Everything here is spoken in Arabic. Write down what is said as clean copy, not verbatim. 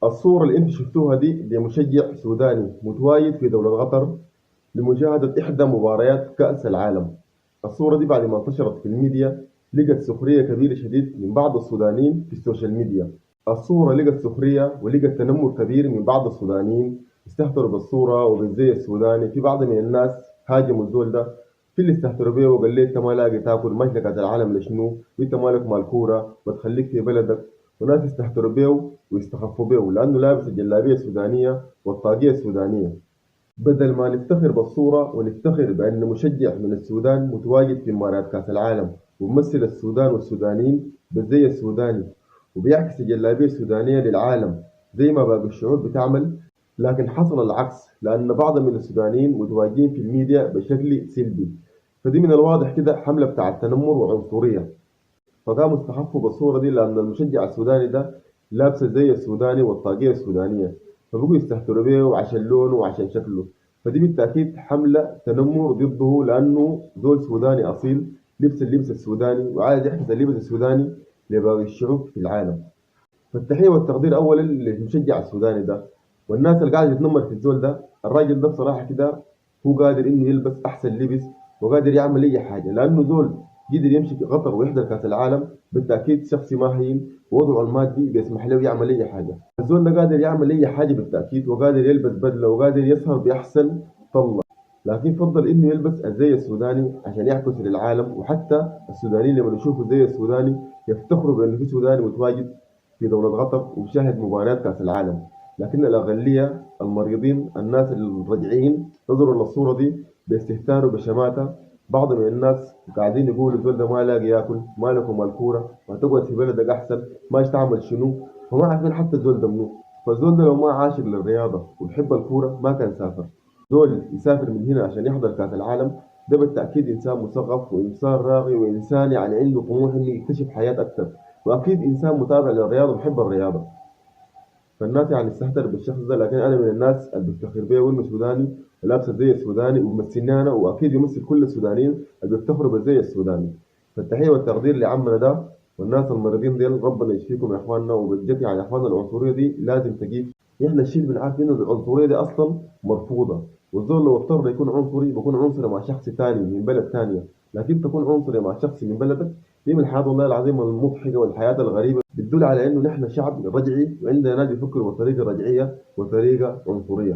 الصورة اللي انتم شفتوها دي لمشجع سوداني متواجد في دولة قطر لمشاهدة إحدى مباريات كأس العالم. الصورة دي بعد ما انتشرت في الميديا لقت سخرية كبيرة شديد من بعض السودانيين في السوشيال ميديا. الصورة لقت سخرية ولقت تنمر كبير من بعض السودانيين، استهتروا بالصورة وبالزي السوداني. في بعض من الناس هاجموا الزول ده، في اللي استهتروا بيه وقال لي انت ما لاقي تاكل ماشي كاس العالم لشنو، وانت مالك مال كوره ما تخليك في بلدك. وناس استهتروا بيه ويستخفوا بيه لانه لابس الجلابيه السودانيه والطاقيه السودانيه. بدل ما نفتخر بالصورة ونفتخر بأن مشجع من السودان متواجد في مباراة كأس العالم وممثل السودان والسودانيين بالزي السوداني وبيعكس الجلابية السودانية للعالم زي ما باقي الشعوب بتعمل، لكن حصل العكس لأن بعض من السودانيين متواجدين في الميديا بشكل سلبي. فدي من الواضح كده حملة بتاع تنمر وعنصرية، فقاموا استخفوا بالصورة دي لأن المشجع السوداني ده لابس الزي السوداني والطاقية السودانية، فبقوا يستهتروا بيه عشان لونه وعشان شكله. فدي بالتأكيد حملة تنمر ضده لأنه زول سوداني أصيل لبس اللبس السوداني وعايز يحدث اللبس السوداني لباقي الشعوب في العالم. فالتحية والتقدير أولا للمشجع السوداني ده والناس اللي قاعدة تتنمر في الزول ده. الراجل ده بصراحة كده هو قادر إنه يلبس أحسن لبس وقادر يعمل أي حاجة، لأنه زول قدر يمشي في قطر ويحضر كأس العالم. بالتأكيد شخص ماهين ووضعه المادي بيسمح له يعمل أي حاجة. الزول ده قادر يعمل أي حاجة بالتأكيد، وقادر يلبس بدلة وقادر يسهر بأحسن طلة، لكن فضل إنه يلبس الزي السوداني عشان يعكس للعالم. وحتى السودانيين لما يشوفوا الزي السوداني يفتخروا بأنه في سوداني متواجد في دولة قطر وبشاهد مباريات كأس العالم. لكن الأغلبية المريضين الناس الرجعيين نظروا للصورة دي باستهتار وبشماتة. بعض من الناس قاعدين يقولوا الزول ده ما لاقي ياكل، ما لكم الكورة، ما تقعد في بلدك أحسن، ما تعمل شنو، وما عارفين حتى الزول ده منو. فالزول ده لو ما عاشق للرياضة ويحب الكورة ما كان سافر. زول يسافر من هنا عشان يحضر كأس العالم ده بالتأكيد إنسان مثقف وإنسان راغي وإنسان يعني عنده طموح إنه يكتشف حياة أكثر، وأكيد إنسان متابع للرياضة وبحب الرياضة. فالناس يعني تستهتر بالشخص ده، لكن أنا من الناس اللي بفتخر بيه وإنه سوداني ولابس الزي السوداني وبيمثلني أنا وأكيد يمثل كل السودانيين اللي بيفتخروا بالزي السوداني. فالتحية والتقدير لعمنا ده والناس المريضين ديل، ربنا يشفيكم يا إخواننا. وبجد يعني يا إخواننا العنصرية دي لازم تجيب. إحنا الشيء اللي بنعرف إنه العنصرية دي أصلا مرفوضة، والزول لو اضطر يكون عنصري بيكون عنصري مع شخص تاني من بلد تانية، لكن تكون عنصري مع شخص من بلدك دي من الحياة والله العظيم المضحكة والحياة الغريبة، بتدل على إنه نحن شعب رجعي وعندنا ناس بيفكروا بطريقة رجعية وطريقة عنصرية.